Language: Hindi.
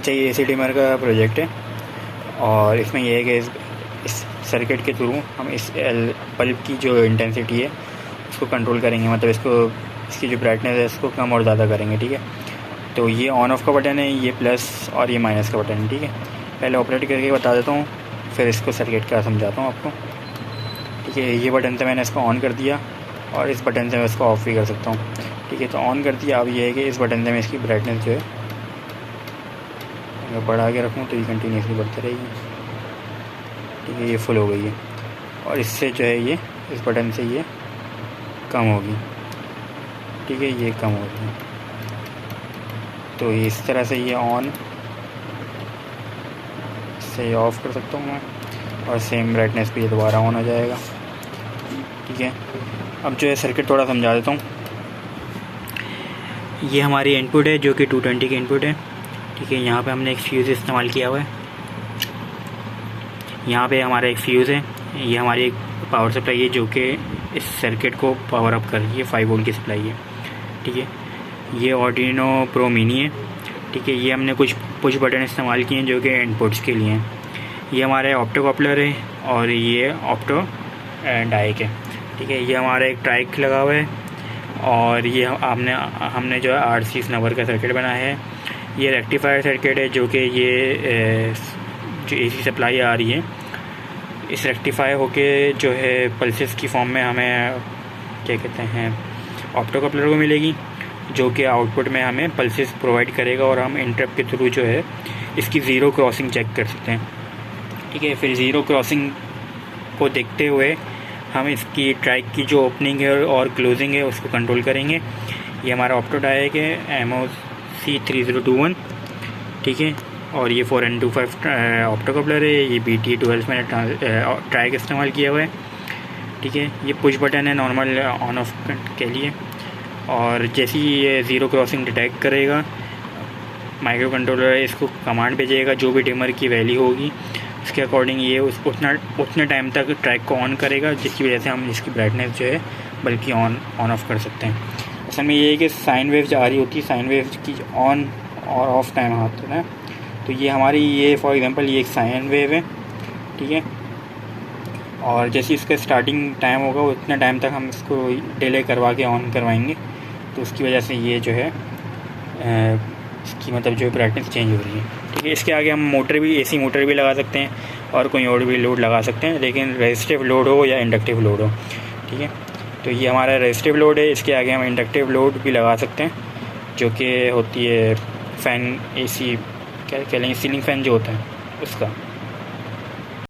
अच्छा, ये AC डिमर का प्रोजेक्ट है और इसमें यह है कि इस सर्किट के थ्रू हम इस बल्ब की जो इंटेंसिटी है उसको कंट्रोल करेंगे, मतलब इसकी जो ब्राइटनेस है इसको कम और ज़्यादा करेंगे। ठीक है, तो ये ऑन ऑफ का बटन है, ये प्लस और ये माइनस का बटन है। ठीक है, पहले ऑपरेट करके बता देता हूँ, फिर इसको सर्किट का समझाता हूँ आपको। ठीक है, ये बटन से मैंने इसको ऑन कर दिया और इस बटन से मैं इसको ऑफ़ भी कर सकता हूँ। ठीक है, तो ऑन कर दिया। अब ये है कि इस बटन से मैं इसकी ब्राइटनेस जो है अगर बढ़ा के रखूँ तो ये कंटिन्यूसली बढ़ती रहेगी। ठीक है, ये फुल हो गई है और इससे जो है ये इस बटन से ये कम होगी। ठीक है, ये कम होगी। तो इस तरह से ये ऑन से ऑफ़ कर सकता हूँ मैं और सेम ब्राइटनेस पे ये दोबारा ऑन हो जाएगा। ठीक है, अब जो है सर्किट थोड़ा समझा देता हूँ। ये हमारी इनपुट है जो कि 220 की इनपुट है। ठीक है, यहाँ पे हमने एक फ्यूज़ इस्तेमाल किया हुआ है। यहाँ पे हमारा एक फ्यूज़ है, ये हमारी एक पावर सप्लाई है जो कि इस सर्किट को पावर अप कर रही है, 5 वोल्ट की सप्लाई है। ठीक है, ये आर्डिनो प्रो मिनी है। ठीक है, ये हमने कुछ पुश बटन इस्तेमाल किए हैं जो कि इनपुट्स के लिए हैं। ये हमारे ऑप्टो कपलर है और ये ऑप्टो डाइक है। ठीक है, ये हमारा एक ट्राइक लगा हुआ है और ये हमने जो है RC नंबर का सर्किट बनाया है। ये रेक्टिफायर सर्किट है जो कि ये जो AC सप्लाई आ रही है इस रेक्टिफाई होके जो है पल्सेस की फॉर्म में हमें क्या कहते हैं ऑप्टो कपलर को मिलेगी, जो कि आउटपुट में हमें पल्सेस प्रोवाइड करेगा और हम इंटरप्ट के थ्रू जो है इसकी ज़ीरो क्रॉसिंग चेक कर सकते हैं। ठीक है, फिर ज़ीरो क्रॉसिंग को देखते हुए हम इसकी ट्राइक की जो ओपनिंग है और क्लोजिंग है उसको कंट्रोल करेंगे। ये हमारा ऑप्टो डाइक है MOC3021। ठीक है, और ये 4N25 ऑप्टो कपलर है। ये BT12 मैंने ट्राइक इस्तेमाल किया हुआ है। ठीक है, ये पुश बटन है नॉर्मल ऑन ऑफ के लिए, और जैसे ही ये ज़ीरो क्रॉसिंग डिटेक्ट करेगा माइक्रो कंट्रोलर इसको कमांड भेजेगा, जो भी डिमर की वैल्यू होगी उसके अकॉर्डिंग ये उतने टाइम तक ट्रैक को ऑन करेगा, जिसकी वजह से हम इसकी ब्राइटनेस जो है बल्कि ऑन ऑफ कर सकते हैं। असल में ये है कि साइन वेव जो आ रही होती है, साइन वेव की ऑन और ऑफ टाइम आता है। तो ये हमारी ये फॉर एग्जांपल ये एक साइन वेव है। ठीक है, और जैसे इसका स्टार्टिंग टाइम होगा उतने टाइम तक हम इसको डिले करवा के ऑन करवाएंगे, तो उसकी वजह से ये जो है इसकी मतलब जो ब्राइटनेस चेंज हो रही है। ठीक है, इसके आगे हम मोटर भी AC मोटर भी लगा सकते हैं और कोई और भी लोड लगा सकते हैं, लेकिन रेजिस्टिव लोड हो या इंडक्टिव लोड हो। ठीक है, तो ये हमारा रेजिस्टिव लोड है, इसके आगे हम इंडक्टिव लोड भी लगा सकते हैं, जो कि होती है फ़ैन AC क्या कह लेंगे सीलिंग फ़ैन जो होता है उसका।